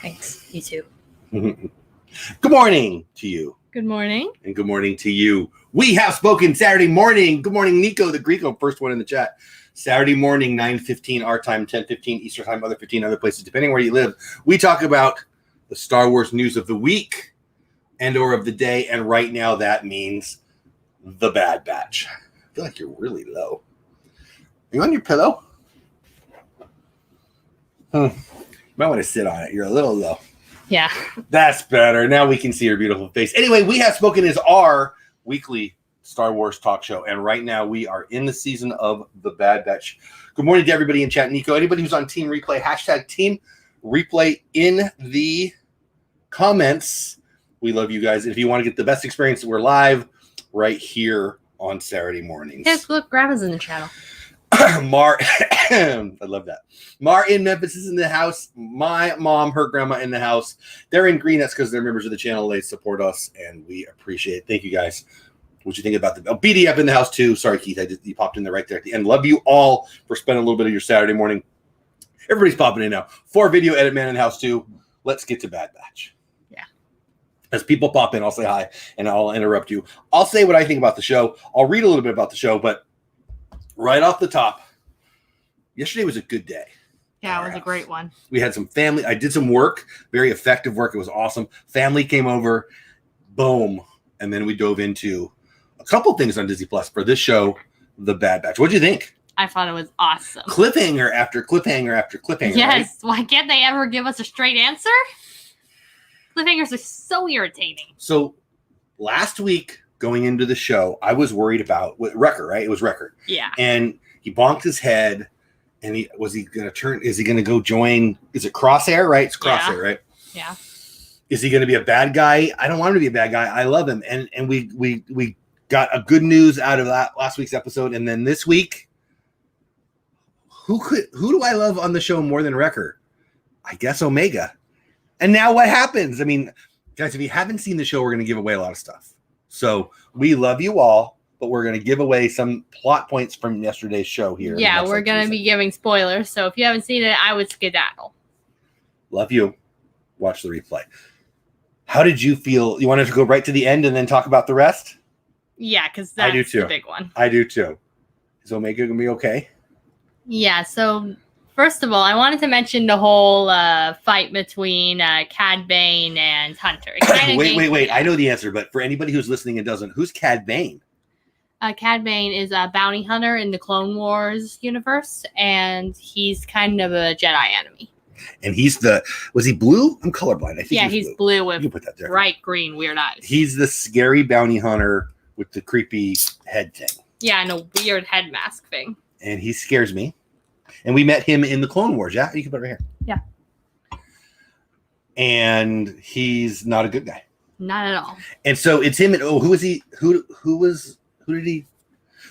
Thanks. You too. Good morning to you. Good morning. And good morning to you. We have spoken Saturday morning. Good morning, Nico, the Greco, first one in the chat. Saturday morning, 9:15 our time, 10:15 Eastern time, other 15 other places, depending where you live. We talk about the Star Wars news of the week and or of the day. And right now that means the Bad Batch. I feel like you're really low. Are you on your pillow? You might want to sit on it. You're a little low. Yeah. That's better. Now we can see your beautiful face. Anyway, We Have Spoken is our weekly Star Wars talk show. And right now we are in the season of the Bad Batch. Good morning to everybody in chat. Nico, anybody who's on Team Replay, hashtag Team Replay in the comments. We love you guys. If you want to get the best experience, we're live right here on Saturday mornings. Yes, look, Grandma's in the channel. Mar, I love that. Mar in Memphis is in the house. My mom, her grandma in the house. They're in green. That's because they're members of the channel. They support us, and we appreciate it. Thank you, guys. What you think about the BDF in the house too? Sorry, Keith, you popped in there right there at the end. Love you all for spending a little bit of your Saturday morning. Everybody's popping in now. 4 video edit man in the house too. Let's get to Bad Batch. Yeah. As people pop in, I'll say hi and I'll interrupt you. I'll say what I think about the show. I'll read a little bit about the show, but right off the top, yesterday was a good day. Yeah, it was a great one. We had some family. I did some work, very effective work. It was awesome. Family came over, boom. And then we dove into a couple things on Disney Plus for this show, The Bad Batch. What'd you think? I thought it was awesome. Cliffhanger after cliffhanger after cliffhanger. Yes. Right? Why can't they ever give us a straight answer? Cliffhangers are so irritating. So last week going into the show, I was worried about Wrecker, right? It was Wrecker. Yeah. And he bonked his head. And is he going to go join? Is it Crosshair, right? It's Crosshair, right? Yeah. Is he going to be a bad guy? I don't want him to be a bad guy. I love him. And we got a good news out of that last week's episode. And then this week, who do I love on the show more than Wrecker? I guess Omega. And now what happens? I mean, guys, if you haven't seen the show, we're going to give away a lot of stuff. So we love you all, but we're going to give away some plot points from yesterday's show here. Yeah, we're going to be giving spoilers. So if you haven't seen it, I would skedaddle. Love you. Watch the replay. How did you feel? You wanted to go right to the end and then talk about the rest? Yeah, because that's the big one. I do too. Is Omega going to be okay? Yeah, so first of all, I wanted to mention the whole fight between Cad Bane and Hunter. Wait. I know the answer, but for anybody who's listening and doesn't, who's Cad Bane? Cad Bane is a bounty hunter in the Clone Wars universe, and he's kind of a Jedi enemy. And was he blue? I'm colorblind. I think he's blue with you put that there. Bright green weird eyes. He's the scary bounty hunter with the creepy head thing. Yeah, and a weird head mask thing. And he scares me. And we met him in the Clone Wars. Yeah, you can put it right here. Yeah. And he's not a good guy. Not at all. And so it's him. And who is he? Who did he?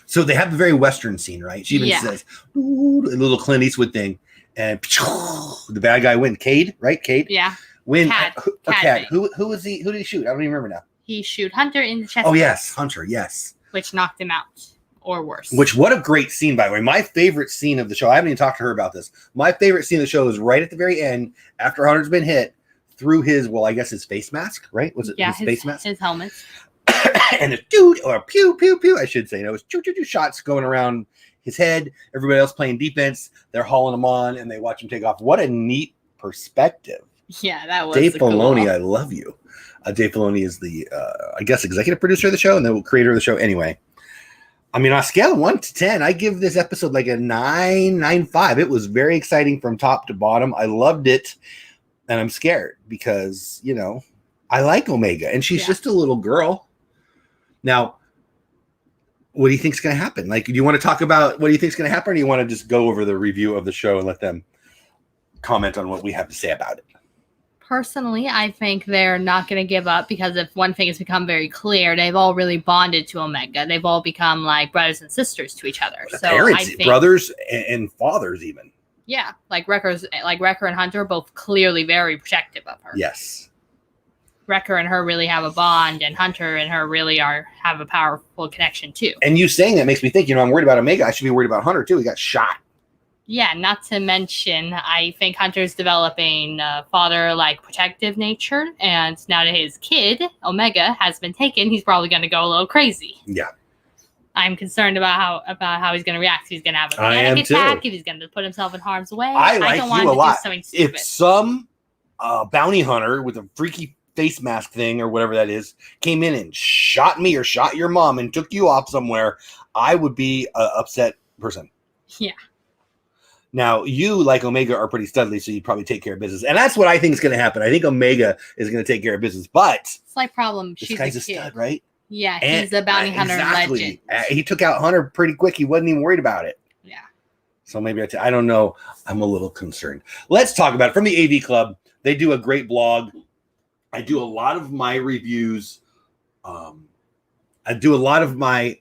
So they have a very Western scene, right? She even says, ooh, a little Clint Eastwood thing. And the bad guy wins. Cade, right? Cade? Yeah. Cad. Who was he? Who did he shoot? I don't even remember now. He shoot Hunter in the chest. Oh, yes. Hunter, yes. Which knocked him out. Or worse. What a great scene, by the way. My favorite scene of the show, I haven't even talked to her about this. My favorite scene of the show is right at the very end, after Hunter's been hit, through his face mask, right? Was it his face mask? His helmet. And a dude, or pew, pew, pew, I should say. It was choo, choo, choo shots going around his head. Everybody else playing defense. They're hauling him on, and they watch him take off. What a neat perspective. Yeah, that was Dave Filoni, I love you. Dave Filoni is the, I guess, executive producer of the show and the creator of the show. Anyway, I mean, on a scale of 1 to 10, I give this episode like a 9.5. It was very exciting from top to bottom. I loved it, and I'm scared because, I like Omega, and she's just a little girl. Now, what do you think is going to happen? Like, do you want to talk about what do you think is going to happen, or do you want to just go over the review of the show and let them comment on what we have to say about it? Personally, I think they're not going to give up because if one thing has become very clear, they've all really bonded to Omega. They've all become like brothers and sisters to each other. So parents, I think, brothers and fathers even. Yeah, Wrecker and Hunter are both clearly very protective of her. Yes. Wrecker and her really have a bond, and Hunter and her really have a powerful connection too. And you saying that makes me think, I'm worried about Omega. I should be worried about Hunter too. He got shot. Yeah, not to mention, I think Hunter's developing father-like protective nature, and now that his kid, Omega, has been taken, he's probably going to go a little crazy. Yeah. I'm concerned about how he's going to react. If he's going to have a panic attack, if he's going to put himself in harm's way. I don't want him to do something stupid. If some bounty hunter with a freaky face mask thing or whatever that is came in and shot me or shot your mom and took you off somewhere, I would be an upset person. Yeah. Now, you, like Omega, are pretty studly, so you'd probably take care of business. And that's what I think is going to happen. I think Omega is going to take care of business. But slight problem. This guy's a stud, right? Yeah, he's a bounty hunter legend. He took out Hunter pretty quick. He wasn't even worried about it. Yeah. So maybe I don't know. I'm a little concerned. Let's talk about it. From the AV Club, they do a great blog. I do a lot of my reviews. I do a lot of my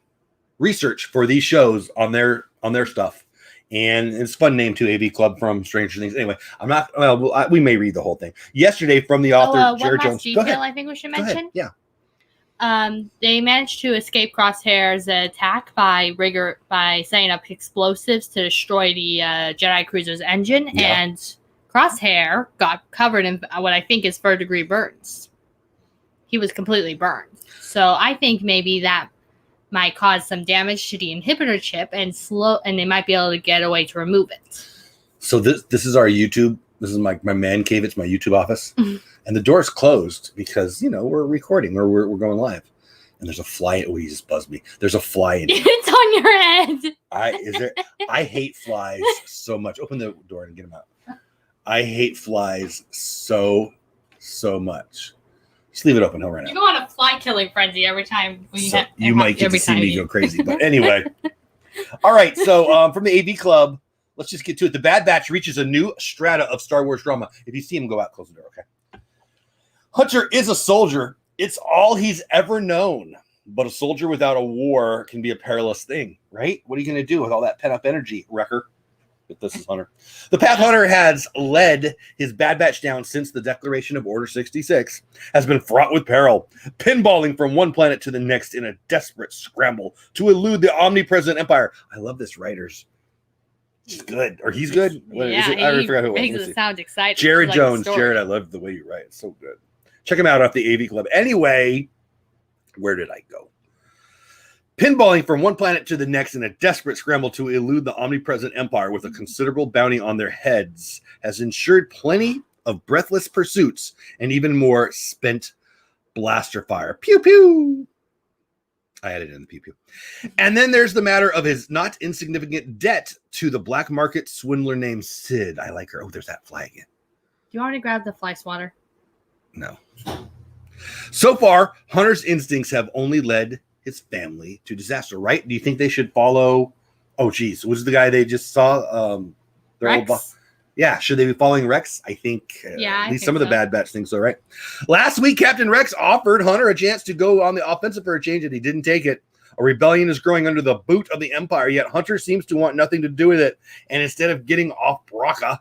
research for these shows on their stuff. And it's a fun name too, AV Club from Stranger Things. Anyway, I'm not. Well, we may read the whole thing. Yesterday, from the author Jared Jones. One last detail I think we should mention. Yeah. They managed to escape Crosshair's attack by setting up explosives to destroy the Jedi cruiser's engine, and Crosshair got covered in what I think is third-degree burns. He was completely burned. So I think maybe that might cause some damage to the inhibitor chip and they might be able to get a way to remove it. So this is our YouTube. This is my man cave. It's my YouTube office. And the door's closed because, we're recording or we're going live. And there's a fly. Oh, he just buzzed me. There's a fly in here. It's on your head. I hate flies so much. Open the door and get them out. I hate flies so much. Just leave it open. He'll run out. You go on a fly killing frenzy every time. You might get to see me go crazy. But anyway. All right. So from the AV Club, let's just get to it. The Bad Batch reaches a new strata of Star Wars drama. If you see him, go out, close the door, okay? Hunter is a soldier. It's all he's ever known. But a soldier without a war can be a perilous thing, right? What are you going to do with all that pent-up energy, Wrecker? If this is Hunter. The path Hunter has led his Bad Batch down since the declaration of Order 66 has been fraught with peril, pinballing from one planet to the next in a desperate scramble to elude the omnipresent Empire. I love this writer's. He's good. Or he's good? What is it? I already forgot who it was. Makes it sound exciting. Jared Jones. Jared, I love the way you write. It's so good. Check him out off the AV Club. Anyway, where did I go? Pinballing from one planet to the next in a desperate scramble to elude the omnipresent Empire with a considerable bounty on their heads has ensured plenty of breathless pursuits and even more spent blaster fire. Pew, pew. I added in the pew, pew. And then there's the matter of his not insignificant debt to the black market swindler named Sid. I like her. Oh, there's that fly again. Do you want me to grab the fly swatter? No. So far, Hunter's instincts have only led his family to disaster, right? Do you think they should follow? Oh, geez, was the guy they just saw? Rex? Yeah, should they be following Rex? I think. At least some of the Bad Batch think so, right? Last week, Captain Rex offered Hunter a chance to go on the offensive for a change, and he didn't take it. A rebellion is growing under the boot of the Empire, yet Hunter seems to want nothing to do with it. And instead of getting off Braca,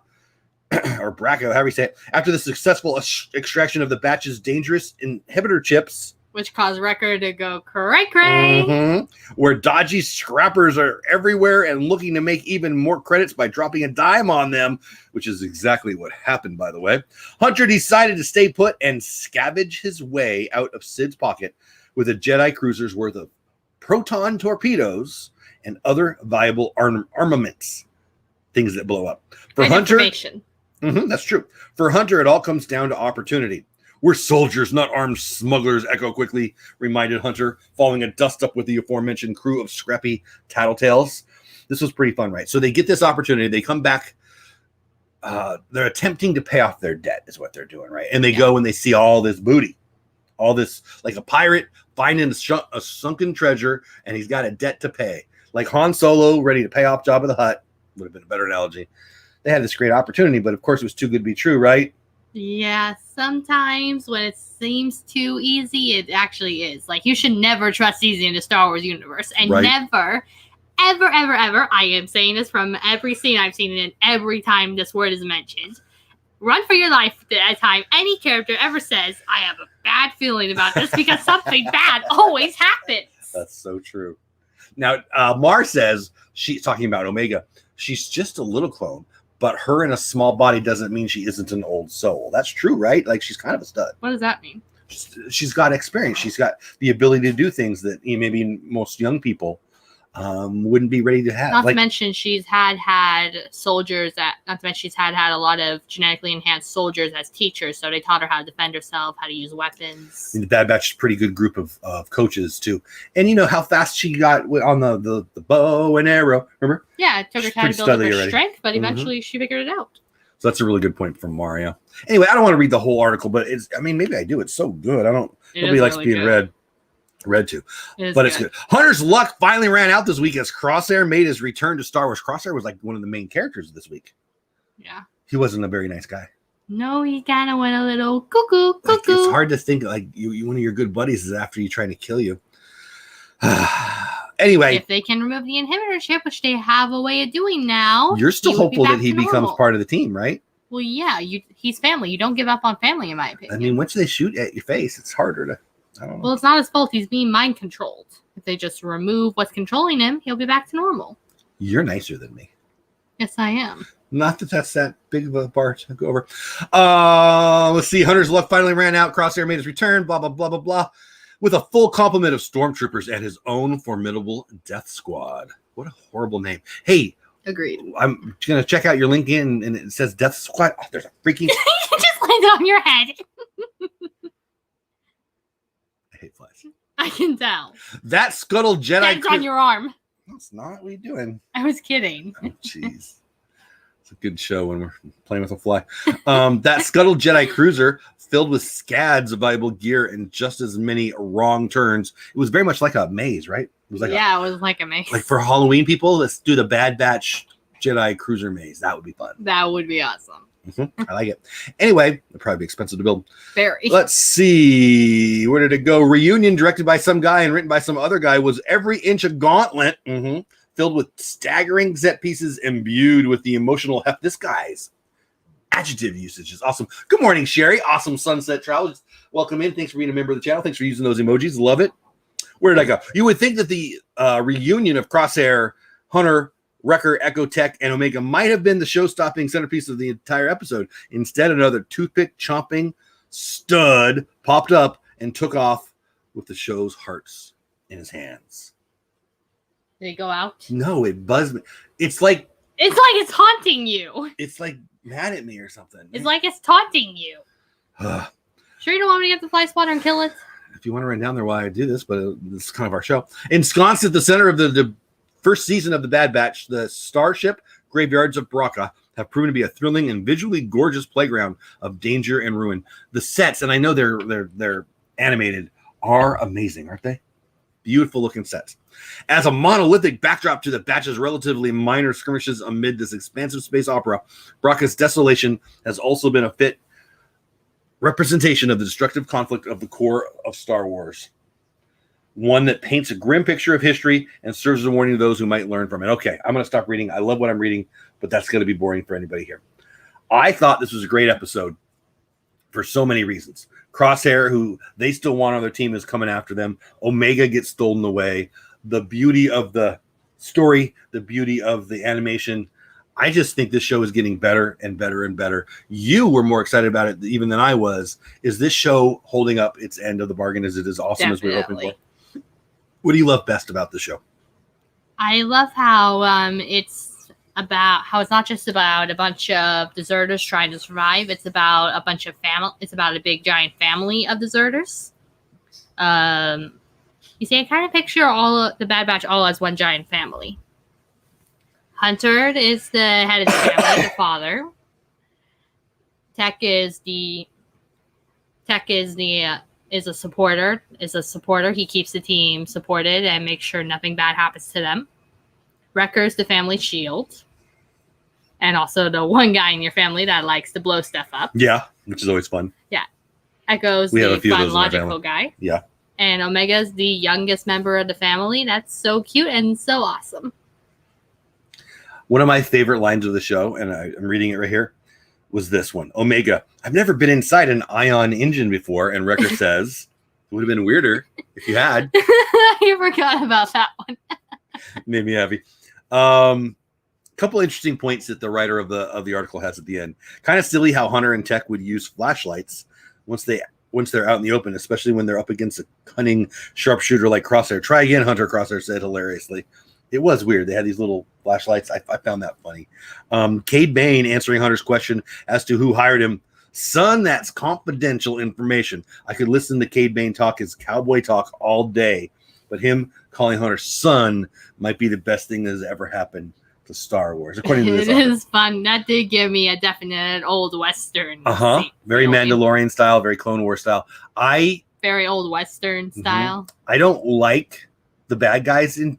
or Braca, however you say it, after the successful extraction of the Batch's dangerous inhibitor chips, which caused Wrecker to go cray-cray. Where dodgy scrappers are everywhere and looking to make even more credits by dropping a dime on them, which is exactly what happened, by the way. Hunter decided to stay put and scavenge his way out of Sid's pocket with a Jedi cruiser's worth of proton torpedoes and other valuable armaments, things that blow up. For and Hunter, information. That's true. For Hunter, it all comes down to opportunity. We're soldiers, not armed smugglers, Echo quickly reminded Hunter, following a dust-up with the aforementioned crew of scrappy tattletales. This was pretty fun, right? So they get this opportunity. They come back. They're attempting to pay off their debt is what they're doing, right? And they go and they see all this booty. All this, like a pirate finding a sunken treasure, and he's got a debt to pay. Like Han Solo ready to pay off Jabba the Hutt. Would have been a better analogy. They had this great opportunity, but of course it was too good to be true, right? Yeah, sometimes when it seems too easy, it actually is. Like, you should never trust easy in the Star Wars universe. And never, ever, ever, ever, I am saying this from every scene I've seen and every time this word is mentioned, run for your life at a time any character ever says, I have a bad feeling about this because something bad always happens. That's so true. Now, Mar says, she's talking about Omega, She's just a little clone, but her in a small body doesn't mean she isn't an old soul. That's true, right? Like, she's kind of a stud. What does that mean? She's got experience. She's got the ability to do things that maybe most young people wouldn't be ready to have. Not to mention she's had soldiers not to mention she's had a lot of genetically enhanced soldiers as teachers, so they taught her how to defend herself, how to use weapons. The Bad Batch is a pretty good group of coaches too. And you know how fast she got on the bow and arrow, remember? Yeah, it took her time to build up her strength, but eventually she figured it out. So that's a really good point from Mario. Anyway, I don't want to read the whole article, but maybe I do. It's so good. Nobody likes being read to, but it's good. Hunter's luck finally ran out this week as Crosshair made his return to Star Wars. Crosshair was like one of the main characters this week. Yeah, he wasn't a very nice guy. No, he kind of went a little cuckoo. Like, it's hard to think like you one of your good buddies is after you trying to kill you. Anyway, if they can remove the inhibitor chip, which they have a way of doing now, you're still hopeful that he becomes part of the team, right? Well, yeah, he's family. You don't give up on family, in my opinion. I mean, once they shoot at your face, it's harder to. I don't know. Well, it's not his fault. He's being mind controlled. If they just remove what's controlling him, he'll be back to normal. You're nicer than me. Yes, I am. Not that that's that big of a bar to go over. Let's see. Hunter's luck finally ran out. Crosshair made his return. Blah, blah, blah, blah, blah. With a full complement of stormtroopers and his own formidable death squad. What a horrible name. Hey. Agreed. I'm going to check out your LinkedIn and it says death squad. Oh, there's a freaking. Just landed on your head. I hate flies. I can tell. That scuttled Jedi. That's on your arm. That's not what are you doing. I was kidding. Oh, jeez. It's a good show when we're playing with a fly. That scuttled Jedi cruiser filled with scads of valuable gear and just as many wrong turns. It was very much like a maze, right? It was like it was like a maze. Like for Halloween people, let's do the Bad Batch Jedi cruiser maze. That would be fun. That would be awesome. I like it. Anyway, it'd probably be expensive to build. Very. Let's see. Where did it go? Reunion, directed by some guy and written by some other guy, was every inch a gauntlet, filled with staggering set pieces imbued with the emotional heft. This guy's adjective usage is awesome. Good morning, Sherry. Awesome Sunset Travel. Welcome in. Thanks for being a member of the channel. Thanks for using those emojis. Love it. Where did I go? You would think that the reunion of Crosshair, Hunter, Wrecker, Echo Tech, and Omega might have been the show-stopping centerpiece of the entire episode. Instead, another toothpick-chomping stud popped up and took off with the show's hearts in his hands. Did he go out? No, it buzzed me. It's like it's haunting you. It's like mad at me or something. It's like it's taunting you. Sure you don't want me to get the fly swatter and kill it? If you want to run down there while I do this, but this is kind of our show. Ensconced at the center of the first season of the Bad Batch, the Starship Graveyards of Bracca have proven to be a thrilling and visually gorgeous playground of danger and ruin. The sets, and I know they're animated, are amazing, aren't they? Beautiful looking sets. As a monolithic backdrop to the Batch's relatively minor skirmishes amid this expansive space opera, Bracca's desolation has also been a fit representation of the destructive conflict of the core of Star Wars. One that paints a grim picture of history and serves as a warning to those who might learn from it. Okay, I'm going to stop reading. I love what I'm reading, but that's going to be boring for anybody here. I thought this was a great episode for so many reasons. Crosshair, who they still want on their team, is coming after them. Omega gets stolen away. The beauty of the story, the beauty of the animation. I just think this show is getting better and better and better. You were more excited about it even than I was. Is this show holding up its end of the bargain? Is it as awesome as we were hoping for? What do you love best about the show? I love how it's not just about a bunch of deserters trying to survive. It's about a bunch of family. It's about a big giant family of deserters. You see, I kind of picture all of the Bad Batch all as one giant family. Hunter is the head of the family, the father. Tech is a supporter. He keeps the team supported and makes sure nothing bad happens to them. Wrecker's the family shield. And also the one guy in your family that likes to blow stuff up. Yeah, which is always fun. Yeah. Echo's the fun, logical guy. Yeah. And Omega's the youngest member of the family. That's so cute and so awesome. One of my favorite lines of the show, and I'm reading it right here, was this one. Omega, I've never been inside an ion engine before. And Wrecker says, it would have been weirder if you had. I forgot about that one. Made me happy. Couple interesting points that the writer of the article has at the end. Kind of silly how Hunter and Tech would use flashlights once they're out in the open, especially when they're up against a cunning sharpshooter like Crosshair. Try again, Hunter, Crosshair said hilariously. It was weird. They had these little flashlights. I found that funny. Cade Bane answering Hunter's question as to who hired him. Son, that's confidential information. I could listen to Cade Bane talk his cowboy talk all day, but him calling Hunter son might be the best thing that has ever happened to Star Wars, according to this. It is fun. That did give me a definite old Western. Very Mandalorian style, very Clone War style. Very old Western style. I don't like the bad guys in,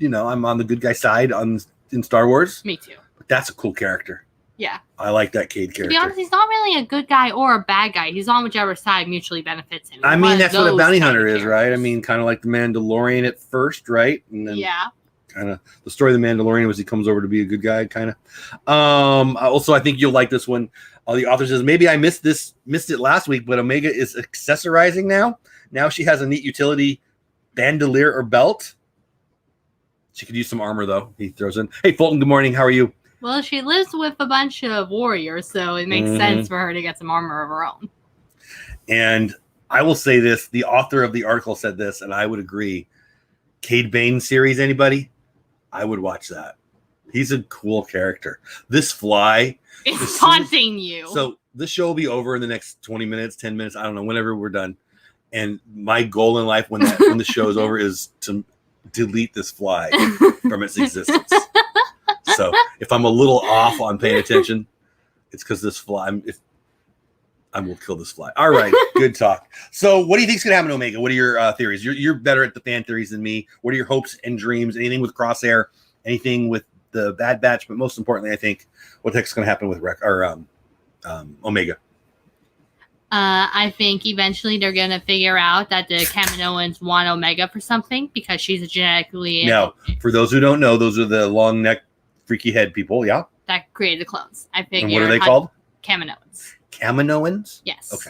I'm on the good guy side in Star Wars. Me too. But that's a cool character. Yeah. I like that Cade character. To be honest, he's not really a good guy or a bad guy. He's on whichever side mutually benefits him. I mean, that's what a bounty hunter is, right? I mean, kind of like the Mandalorian at first, right? And then kind of the story of the Mandalorian was he comes over to be a good guy, kind of. Also, I think you'll like this one. The author says, maybe I missed it last week, but Omega is accessorizing now. Now she has a neat utility bandolier or belt. She could use some armor, though. He throws in. Hey, Fulton, good morning. How are you? Well, she lives with a bunch of warriors, so it makes sense for her to get some armor of her own. And I will say this. The author of the article said this, and I would agree. Cade Bane series, anybody? I would watch that. He's a cool character. This fly. It's taunting you. So this show will be over in the next 20 minutes, 10 minutes. I don't know, whenever we're done. And my goal in life when the show is over is to delete this fly from its existence. So if I'm a little off on paying attention, it's because this fly. I will kill this fly. All right, good talk. So what do you think's gonna happen to Omega? What are your theories? You're better at the fan theories than me. What are your hopes and dreams? Anything with Crosshair? Anything with the Bad Batch? But most importantly, I think what the heck's gonna happen with Omega? I think eventually they're going to figure out that the Kaminoans want Omega for something because she's a genetically... Now, for those who don't know, those are the long neck, freaky head people, yeah? That created the clones. I figure. And what are they called? Kaminoans. Kaminoans? Yes. Okay.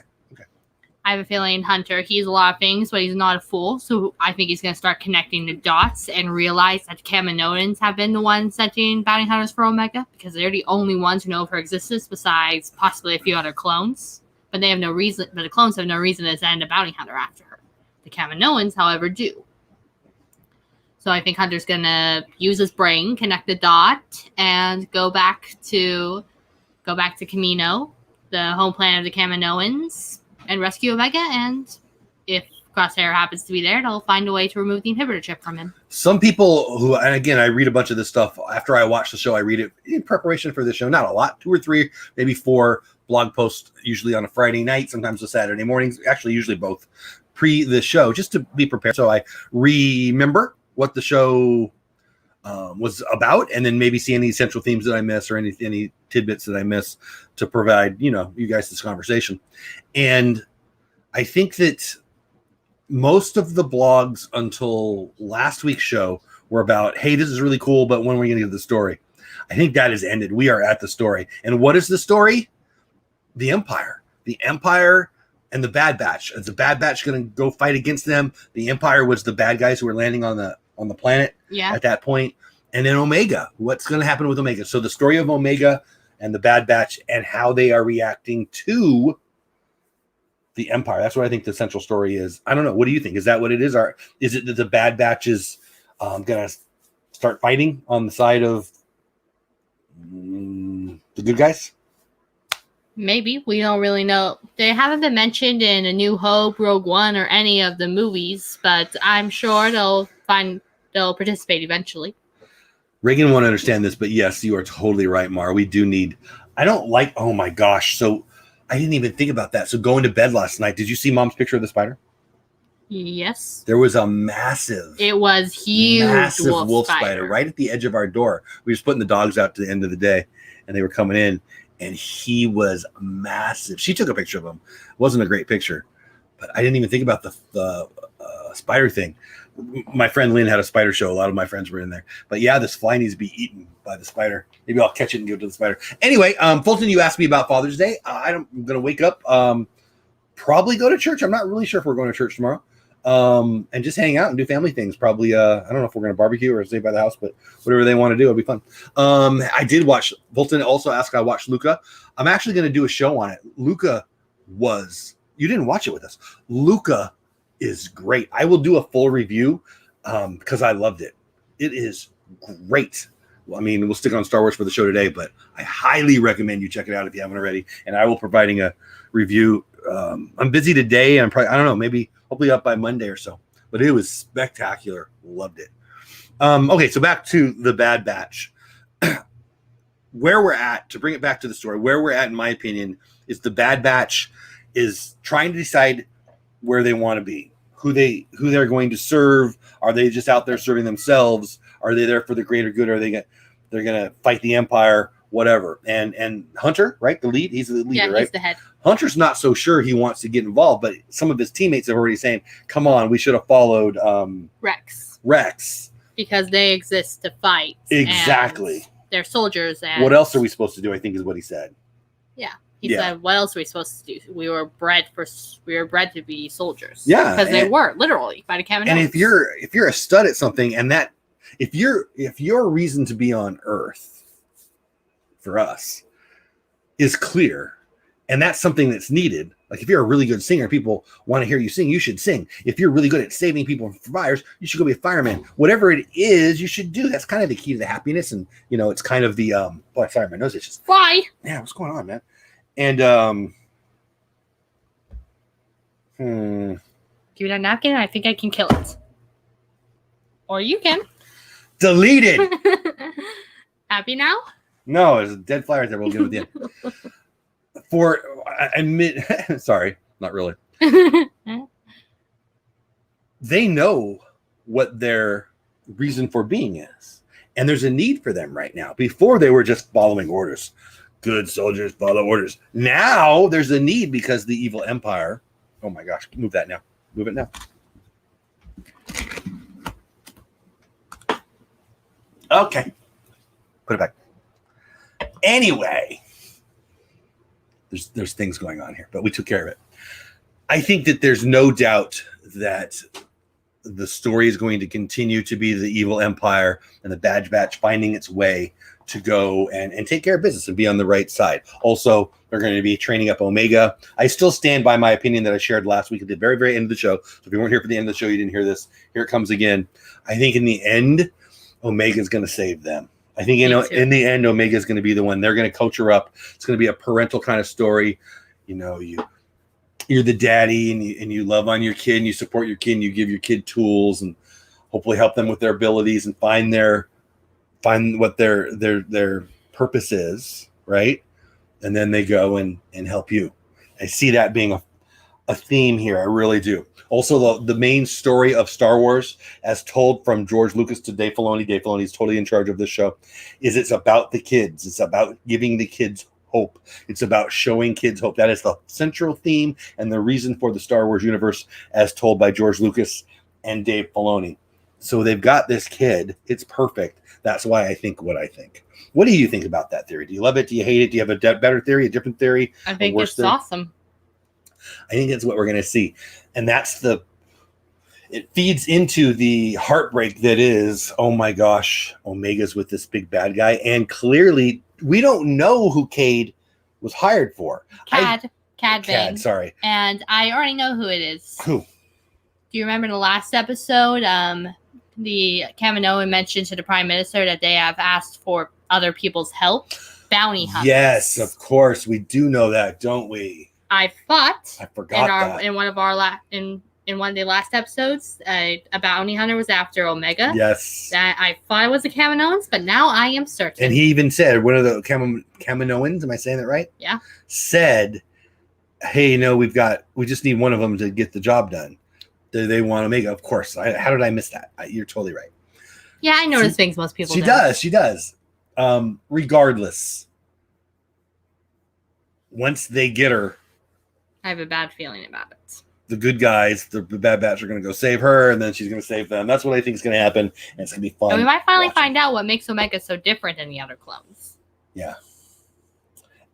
I have a feeling Hunter, he's a lot of things, but he's not a fool. So I think he's going to start connecting the dots and realize that the Kaminoans have been the ones setting bounty hunters for Omega because they're the only ones who know of her existence besides possibly a few other clones. But they have no reason. But the clones have no reason to send a bounty hunter after her. The Kaminoans, however, do. So I think Hunter's gonna use his brain, connect the dot, and go back to Kamino, the home planet of the Kaminoans, and rescue Omega. And if Crosshair happens to be there, they'll find a way to remove the inhibitor chip from him. Some people who, and again, I read a bunch of this stuff after I watch the show. I read it in preparation for the show. Not a lot, 2 or 3, maybe 4 blog posts, usually on a Friday night, sometimes a Saturday mornings. Actually, usually both pre the show, just to be prepared. So I remember what the show was about, and then maybe see any central themes that I miss or any tidbits that I miss to provide, you guys this conversation. And I think that most of the blogs until last week's show were about, hey, this is really cool, but when are we going to get the story? I think that has ended. We are at the story. And what is the story? The Empire. The Empire and the Bad Batch. Is the Bad Batch going to go fight against them? The Empire was the bad guys who were landing on the planet at that point. And then Omega. What's going to happen with Omega? So the story of Omega and the Bad Batch and how they are reacting to the Empire. That's what I think the central story is. I don't know. What do you think? Is that what it is? Or is it that the Bad Batch is going to start fighting on the side of the good guys? Maybe. We don't really know. They haven't been mentioned in A New Hope, Rogue One, or any of the movies, but I'm sure they'll participate eventually. Reagan won't understand this, but yes, you are totally right, Mara. We do need... I don't like... Oh my gosh. So I didn't even think about that. So going to bed last night, did you see Mom's picture of the spider? Yes. There was a massive... It was huge. Massive wolf spider right at the edge of our door. We were just putting the dogs out to the end of the day, and they were coming in. And he was massive. She took a picture of him. It wasn't a great picture, but I didn't even think about the spider thing. My friend Lynn had a spider show. A lot of my friends were in there. But yeah, this fly needs to be eaten by the spider. Maybe I'll catch it and give it to the spider. Anyway, Fulton, you asked me about Father's Day. I'm going to wake up, probably go to church. I'm not really sure if we're going to church tomorrow. and just hang out and do family things. Probably, I don't know if we're going to barbecue or stay by the house, but whatever they want to do, it'll be fun. I did watch, Bolton also asked, I watched Luca. I'm actually going to do a show on it. Luca you didn't watch it with us. Luca is great. I will do a full review because I loved it. It is great. Well, I mean, we'll stick on Star Wars for the show today, but I highly recommend you check it out if you haven't already. And I will providing a review. I'm busy today. I'm probably, I don't know, maybe hopefully up by Monday or so, but it was spectacular. Loved it. Okay. So back to the Bad Batch. Where we're at, to bring it back to the story, where we're at, in my opinion, is the Bad Batch is trying to decide where they want to be, who they're going to serve. Are they just out there serving themselves? Are they there for the greater good? Are they're going to fight the Empire? Whatever. And Hunter, right? The lead, he's the leader, yeah, right? He's the head. Hunter's not so sure he wants to get involved, but some of his teammates are already saying, "Come on, we should have followed Rex because they exist to fight." Exactly. They're soldiers. And what else are we supposed to do? I think is what he said. Yeah. He said, "What else are we supposed to do? We were bred to be soldiers." Yeah, because they were literally by the Kaminoans. And if you're a stud at something, and that if your reason to be on Earth for us is clear, and that's something that's needed. Like if you're a really good singer, people want to hear you sing, you should sing. If you're really good at saving people from fires, you should go be a fireman. Whatever it is, you should do. That's kind of the key to the happiness, and it's kind of the sorry, my nose itches. Why? Yeah, what's going on, man? And give me that napkin. I think I can kill it, or you can delete it. Happy now? No, there's a dead fly right there. We'll get it at the end. Sorry, not really. They know what their reason for being is, and there's a need for them right now. Before they were just following orders. Good soldiers follow orders. Now there's a need because the evil empire. Oh my gosh, move that now. Move it now. Okay. Put it back. Anyway, there's things going on here, but we took care of it. I think that there's no doubt that the story is going to continue to be the evil empire and the Bad Batch finding its way to go and take care of business and be on the right side. Also, they're going to be training up Omega. I still stand by my opinion that I shared last week at the very, very end of the show. So if you weren't here for the end of the show, you didn't hear this. Here it comes again. I think in the end, Omega is going to save them. I think in the end, Omega is going to be the one. They're going to coach her up. It's going to be a parental kind of story. You're the daddy and you love on your kid and you support your kid and you give your kid tools and hopefully help them with their abilities and find what their purpose is, right? And then they go and help you. I see that being a theme here. I really do. Also, the main story of Star Wars, as told from George Lucas to Dave Filoni. Dave Filoni is totally in charge of this show. It's about the kids. It's about giving the kids hope. It's about showing kids hope. That is the central theme and the reason for the Star Wars universe, as told by George Lucas and Dave Filoni. So they've got this kid. It's perfect. That's why I think what I think. What do you think about that theory? Do you love it? Do you hate it? Do you have a better theory, a different theory? I think it's awesome. I think that's what we're going to see. And it feeds into the heartbreak that is, oh my gosh, Omega's with this big bad guy. And clearly, we don't know who Cade was hired for. Cad Bane. Sorry. And I already know who it is. Who? Do you remember the last episode? The Kaminoan mentioned to the Prime Minister that they have asked for other people's help. Bounty hunters. Yes, of course. We do know that, don't we? I forgot that. In one of the last episodes, a bounty hunter was after Omega. Yes. I thought it was the Kaminoans, but now I am certain. And he even said, one of the Kaminoans, am I saying that right? Yeah. Said, hey, we just need one of them to get the job done. They want Omega, of course. How did I miss that? You're totally right. Yeah, I notice things most people don't. She does. Regardless, once they get her, I have a bad feeling about it. The good guys, the Bad Batch, are going to go save her, and then she's going to save them. That's what I think is going to happen, and it's going to be fun. And we might finally find out what makes Omega so different than the other clones. Yeah.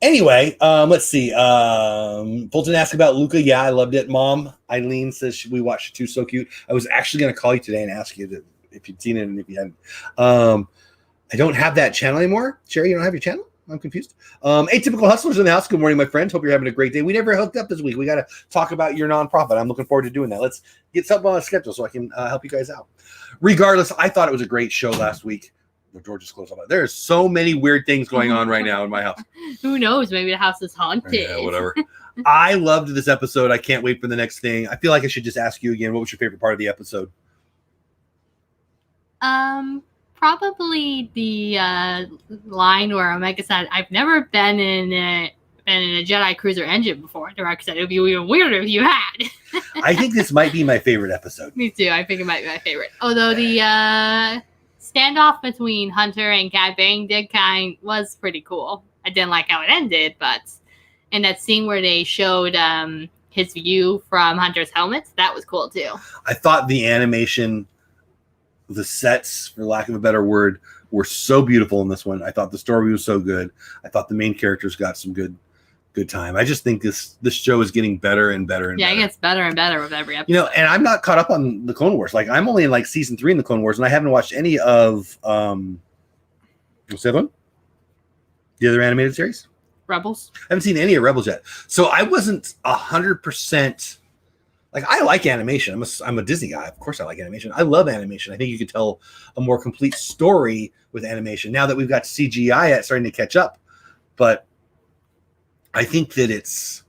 Anyway, let's see. Fulton asked about Luca. Yeah, I loved it. Mom Eileen says we watched it too. So cute. I was actually going to call you today and ask you if you'd seen it and if you hadn't. I don't have that channel anymore. Sherry, you don't have your channel? I'm confused. Atypical Hustlers in the house. Good morning, my friends. Hope you're having a great day. We never hooked up this week. We got to talk about your nonprofit. I'm looking forward to doing that. Let's get something on a schedule so I can help you guys out. Regardless, I thought it was a great show last week. The door just closed. There's so many weird things going on right now in my house. Who knows? Maybe the house is haunted. Yeah, whatever. I loved this episode. I can't wait for the next thing. I feel like I should just ask you again. What was your favorite part of the episode? Probably the line where Omega said, "I've never been in a Jedi cruiser engine before." Direct said, "It would be even weirder if you had." I think this might be my favorite episode. Me too. I think it might be my favorite. Although the standoff between Hunter and Cad Bane was pretty cool. I didn't like how it ended, but in that scene where they showed his view from Hunter's helmet, that was cool too. I thought the animation, the sets, for lack of a better word, were so beautiful in this one. I thought the story was so good. I thought the main characters got some good time. I just think this show is getting better and better and better. Yeah, it gets better and better with every episode. You know, and I'm not caught up on the Clone Wars. Like, I'm only in like season 3 in the Clone Wars, and I haven't watched any of what's the other one? The other animated series? Rebels. I haven't seen any of Rebels yet. So I wasn't 100%. Like, I like animation. I'm a Disney guy. Of course I like animation. I love animation. I think you could tell a more complete story with animation. Now that we've got CGI starting to catch up. But I think that it's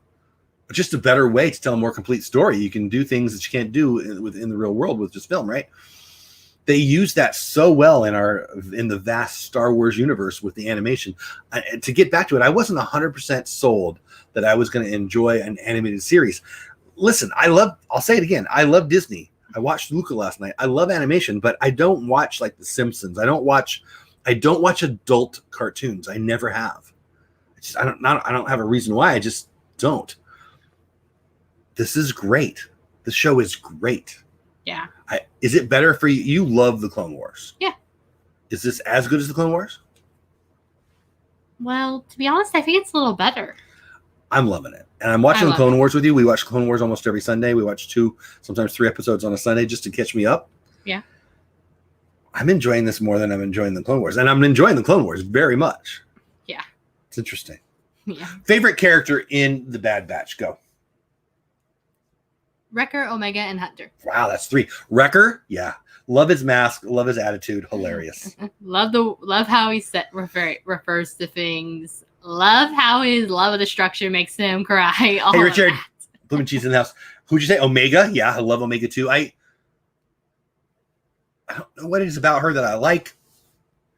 just a better way to tell a more complete story. You can do things that you can't do in the real world with just film, right? They use that so well in the vast Star Wars universe with the animation. To get back to it, I wasn't 100% sold that I was going to enjoy an animated series. Listen, I'll say it again. I love Disney. I watched Luca last night. I love animation, but I don't watch like The Simpsons. I don't watch adult cartoons. I never have. I don't have a reason why. I just don't. This is great. The show is great. Yeah. Is it better for you? You love the Clone Wars. Yeah. Is this as good as the Clone Wars? Well, to be honest, I think it's a little better. I'm loving it. And I'm watching the Clone Wars with you. We watch Clone Wars almost every Sunday. We watch 2, sometimes 3 episodes on a Sunday just to catch me up. Yeah. I'm enjoying this more than I'm enjoying the Clone Wars. And I'm enjoying the Clone Wars very much. Yeah. It's interesting. Yeah. Favorite character in the Bad Batch? Go. Wrecker, Omega, and Hunter. Wow, that's 3. Wrecker, yeah. Love his mask. Love his attitude. Hilarious. love how he refers to things. Love how his love of the structure makes him cry. Hey, Richard. Blooming cheese in the house. Who'd you say? Omega? Yeah, I love Omega too. I don't know what it is about her that I like,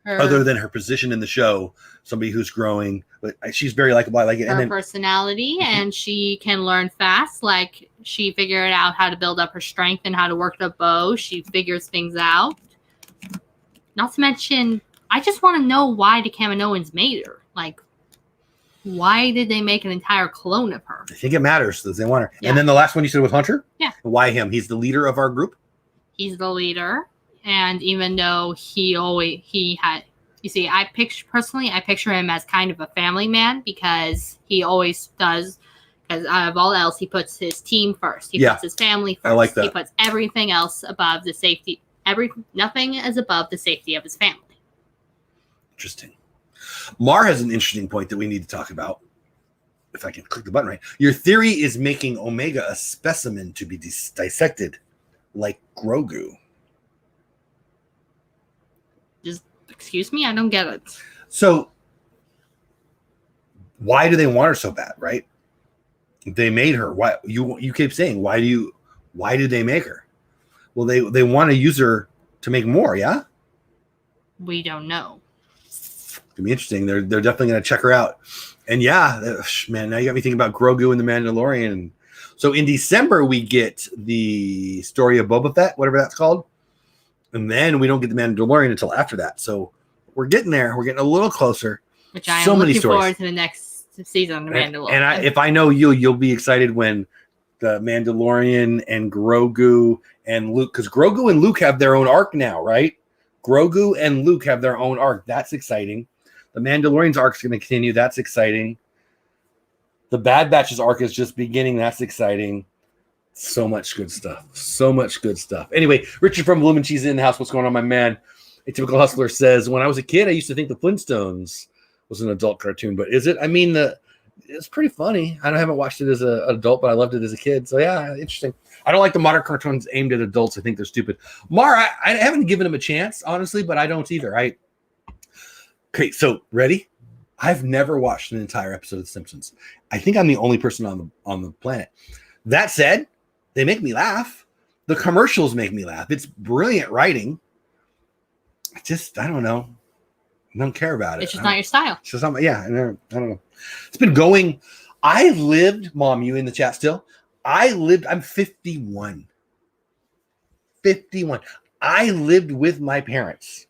other than her position in the show. Somebody who's growing, but she's very likable. I like it. Her personality, and she can learn fast. Like, she figured out how to build up her strength and how to work the bow. She figures things out. Not to mention, I just want to know why the Kaminoans made her. Like, why did they make an entire clone of her? I think it matters that they want her. Yeah. And then the last one you said was Hunter? Yeah. Why him? He's the leader of our group? He's the leader. And even though I picture him as kind of a family man, because he always does, because out of all else, he puts his team first. He puts his family first. I like that. He puts everything else above the safety. Nothing is above the safety of his family. Interesting. Mar has an interesting point that we need to talk about. If I can click the button right. Your theory is making Omega a specimen to be dissected like Grogu. Excuse me? I don't get it. So, why do they want her so bad, right? They made her. Why you keep saying, why did they make her? Well, they want to use her to make more, yeah? We don't know. It's gonna be interesting. They're definitely gonna check her out. And yeah, man, now you got me thinking about Grogu and the Mandalorian. So in December we get the story of Boba Fett, whatever that's called. And then we don't get the Mandalorian until after that. So we're getting there. We're getting a little closer. Which I am looking forward to the next season of Mandalorian. And if I know you'll be excited when the Mandalorian and Grogu and Luke, because Grogu and Luke have their own arc now, right? Grogu and Luke have their own arc. That's exciting. The Mandalorian's arc is going to continue. That's exciting. The Bad Batch's arc is just beginning. That's exciting. So much good stuff. So much good stuff. Anyway, Richard from Bloom and Cheese in the house. What's going on, my man? A Typical Hustler says, when I was a kid, I used to think the Flintstones was an adult cartoon, but is it? I mean, it's pretty funny. I haven't watched it as an adult, but I loved it as a kid. So yeah, interesting. I don't like the modern cartoons aimed at adults. I think they're stupid. Mar, I haven't given them a chance, honestly, but I don't either. Okay, so ready? I've never watched an entire episode of The Simpsons. I think I'm the only person on the planet. That said, they make me laugh. The commercials make me laugh. It's brilliant writing. I don't know. I don't care about it. It's just not your style. It's just not I don't know. It's been going. I lived, Mom, you in the chat still? I'm 51. 51. I lived with my parents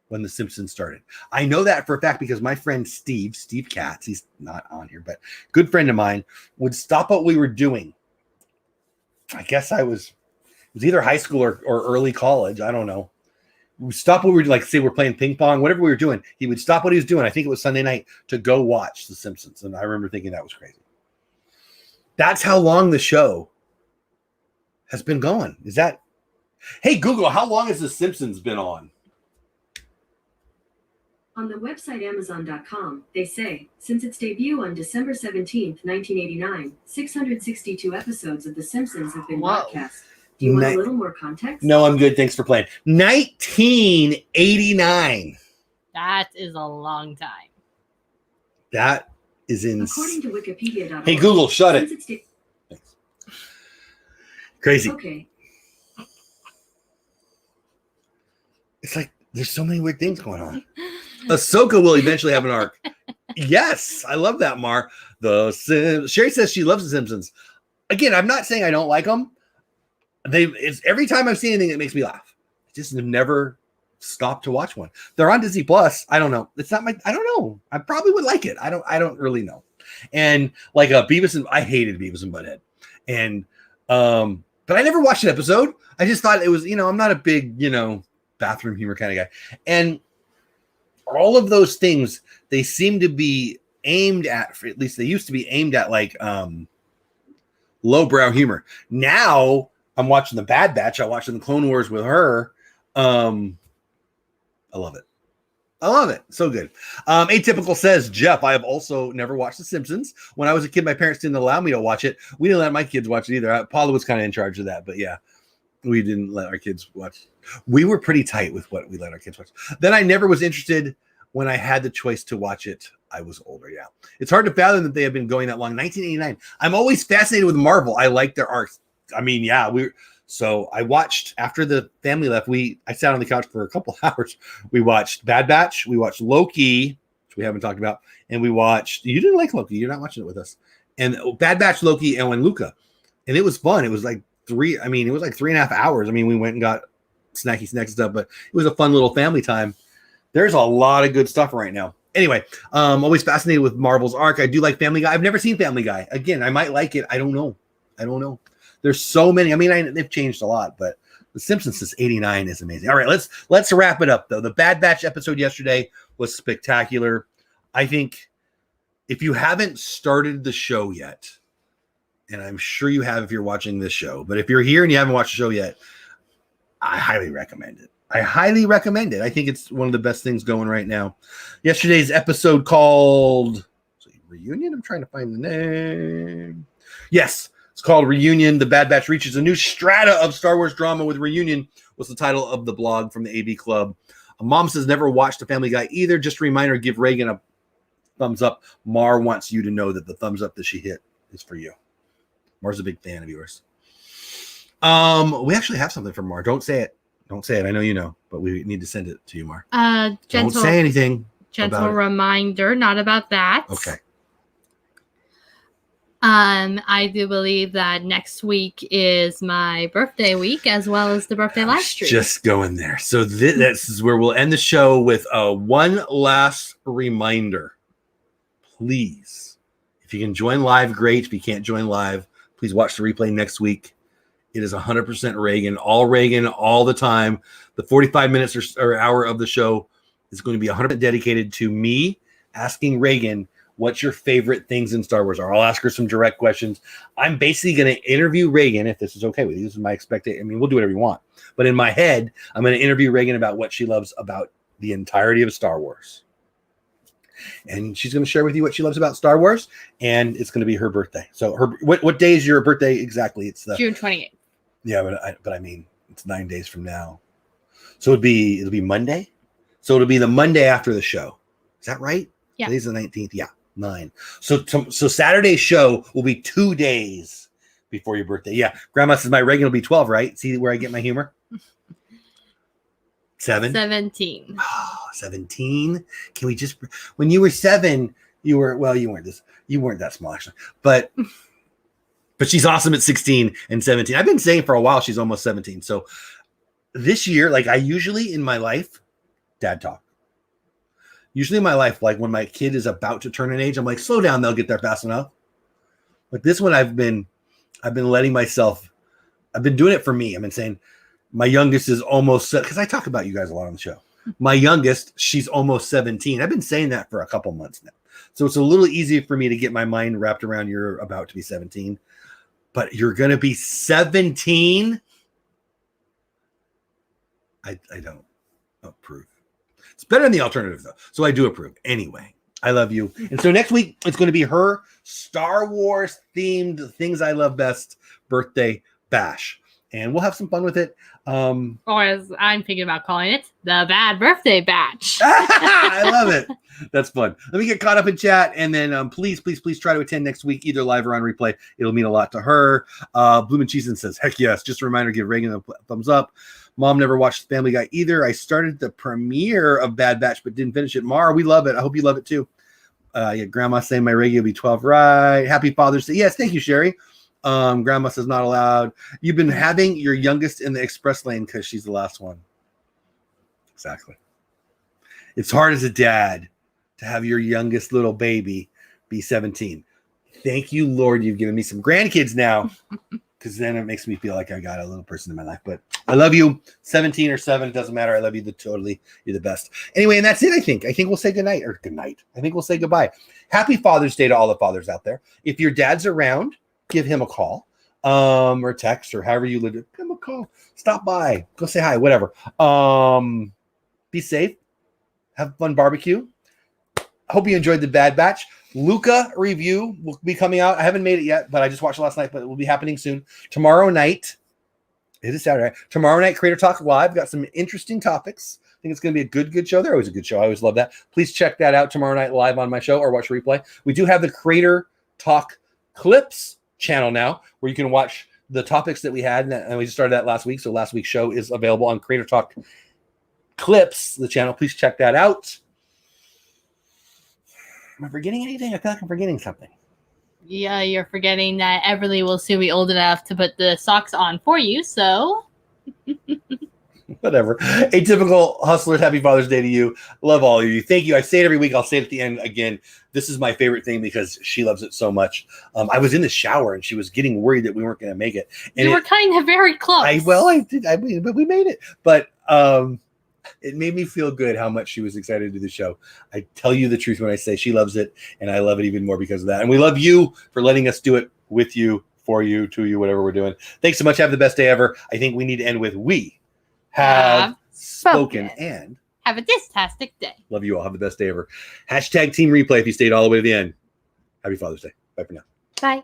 when The Simpsons started. I know that for a fact because my friend Steve Katz, he's not on here, but good friend of mine, would stop what we were doing. I guess it was either high school or early college. I don't know. We stop what we were, like, say we're playing ping pong, whatever we were doing. He would stop what he was doing. I think it was Sunday night to go watch The Simpsons. And I remember thinking that was crazy. That's how long the show has been going. Hey, Google, how long has The Simpsons been on? On the website Amazon.com, they say, since its debut on December 17th, 1989, 662 episodes of The Simpsons have been broadcast. Do you want a little more context? No, I'm good. Thanks for playing. 1989. That is a long time. That is According to Wikipedia.org. Hey, Google, shut it. Thanks. Crazy. Okay. It's like there's so many weird things going on. Ahsoka will eventually have an arc. Yes, I love that, Mar. Sherry says she loves The Simpsons. Again, I'm not saying I don't like them. It's every time I've seen anything that makes me laugh. I just never stopped to watch one. They're on Disney Plus. I don't know. It's not I don't know. I probably would like it. I don't really know. And like I hated Beavis and Butthead. And but I never watched an episode. I just thought it was, I'm not a big, bathroom humor kind of guy. And all of those things, they seem to be aimed at, at least they used to be aimed at, like lowbrow humor. Now I'm watching The Bad Batch. I'm watching the Clone Wars with her. I love it. I love it. So good. Atypical says, Jeff, I have also never watched The Simpsons. When I was a kid, my parents didn't allow me to watch it. We didn't let my kids watch it either. Paula was kind of in charge of that, but yeah, we didn't let our kids watch. We were pretty tight with what we let our kids watch. Then I never was interested when I had the choice to watch it. I was older. Yeah. It's hard to fathom that they have been going that long. 1989. I'm always fascinated with Marvel. I like their arcs. I mean, yeah, so I watched after the family left. I sat on the couch for a couple hours. We watched Bad Batch. We watched Loki, which we haven't talked about, and you didn't like Loki. You're not watching it with us. And Bad Batch, Loki, and Luca, and it was fun. It was like 3.5 hours. I mean, we went and got snacky snacks and stuff, but it was a fun little family time. There's a lot of good stuff right now. Anyway, always fascinated with Marvel's arc. I do like Family Guy. I've never seen Family Guy. Again, I might like it. I don't know. There's so many. I mean, they've changed a lot, but The Simpsons since '89 is amazing. All right, let's wrap it up though. The Bad Batch episode yesterday was spectacular. I think if you haven't started the show yet, and I'm sure you have if you're watching this show, but if you're here and you haven't watched the show yet, I highly recommend it. I think it's one of the best things going right now. Yesterday's episode called Reunion. I'm trying to find the name. Yes. It's called Reunion. The Bad Batch reaches a new strata of Star Wars drama with Reunion was the title of the blog from the AV Club. Mom says never watched a Family Guy either. Just a reminder, give Reagan a thumbs up. Mar wants you to know that the thumbs up that she hit is for you. Mar's a big fan of yours. We actually have something from Mar. Don't say it. I know you know, but we need to send it to you, Mar. Don't say anything. Gentle reminder, not about that. Okay. I do believe that next week is my birthday week as well as the birthday live stream. Just going there. So this is where we'll end the show with one last reminder. Please, if you can join live, great. If you can't join live, please watch the replay next week. It is 100% Reagan, all the time. The 45 minutes or hour of the show is going to be 100% dedicated to me asking Reagan what your favorite things in Star Wars are. I'll ask her some direct questions. I'm basically going to interview Reagan, if this is okay with you. This is my expectation. I mean, we'll do whatever you want. But in my head, I'm going to interview Reagan about what she loves about the entirety of Star Wars. And she's going to share with you what she loves about Star Wars, and it's going to be her birthday. So what day is your birthday exactly? It's the June 28th. Yeah, but I mean, it's 9 days from now. So it'll be Monday. So it'll be the Monday after the show. Is that right? Yeah. Today's the 19th. Yeah, 9. So Saturday's show will be 2 days before your birthday. Yeah, Grandma says my Reagan will be 12, right? See where I get my humor? 7? 17. Oh, 17. Can we just, when you were 7, you weren't that small actually, but she's awesome at 16 and 17. I've been saying for a while she's almost 17. So this year, like I usually in my life, dad talk. Usually in my life, like when my kid is about to turn an age, I'm like, slow down, they'll get there fast enough. But this one I've been letting myself, I've been doing it for me. I've been saying, my youngest is almost, because I talk about you guys a lot on the show. My youngest, she's almost 17. I've been saying that for a couple months now. So it's a little easier for me to get my mind wrapped around you're about to be 17. But you're going to be 17? I don't approve. It's better than the alternative, though. So I do approve. Anyway, I love you. And so next week, it's going to be her Star Wars themed Things I Love Best birthday bash. And we'll have some fun with it. Or as I'm thinking about calling it, the Bad Birthday Batch. I love it. That's fun. Let me get caught up in chat, and then please try to attend next week, either live or on replay. It'll mean a lot to her. Bloomin' Cheesin says, heck yes. Just a reminder, give Reagan a thumbs up. Mom never watched Family Guy either. I started the premiere of Bad Batch, but didn't finish it. Mara, we love it. I hope you love it too. Grandma saying my Reagan will be 12, right? Happy Father's Day. Yes, thank you, Sherry. Grandma says not allowed. You've been having your youngest in the express lane because she's the last one. Exactly. It's hard as a dad to have your youngest little baby be 17. Thank you, Lord, you've given me some grandkids now, because then it makes me feel like I got a little person in my life. But I love you, 17 or 7, doesn't matter. I love you totally. You're the best. Anyway, and that's it, I think. I think we'll say goodnight, or goodnight. I think we'll say goodbye. Happy Father's Day to all the fathers out there. If your dad's around, give him a call, or text, or however you live. Give him a call. Stop by. Go say hi. Whatever. Be safe. Have fun barbecue. I hope you enjoyed the Bad Batch. Luca review will be coming out. I haven't made it yet, but I just watched it last night, but it will be happening soon. Tomorrow night. It is Saturday. Tomorrow night, Creator Talk Live. Got some interesting topics. I think it's going to be a good show. They're always a good show. I always love that. Please check that out tomorrow night live on my show, or watch replay. We do have the Creator Talk Clips channel now, where you can watch the topics that we had, and we just started that last week. So last week's show is available on Creator Talk Clips, the channel. Please check that out. Am I forgetting anything? I feel like I'm forgetting something. Yeah, you're forgetting that Everly will soon be old enough to put the socks on for you, so Whatever. Atypical Hustlers, happy Father's Day to you. Love all of you. Thank you. I say it every week. I'll say it at the end again. This is my favorite thing because she loves it so much. I was in the shower and she was getting worried that we weren't going to make it. And you were kind of very close. I did. But we made it. But it made me feel good how much she was excited to do the show. I tell you the truth when I say she loves it, and I love it even more because of that. And we love you for letting us do it with you, for you, to you, whatever we're doing. Thanks so much. Have the best day ever. I think we need to end with we have spoken, and have a distastic day. Love you all. Have the best day ever. # Team Replay if you stayed all the way to the end. Happy Father's Day. Bye for now. Bye.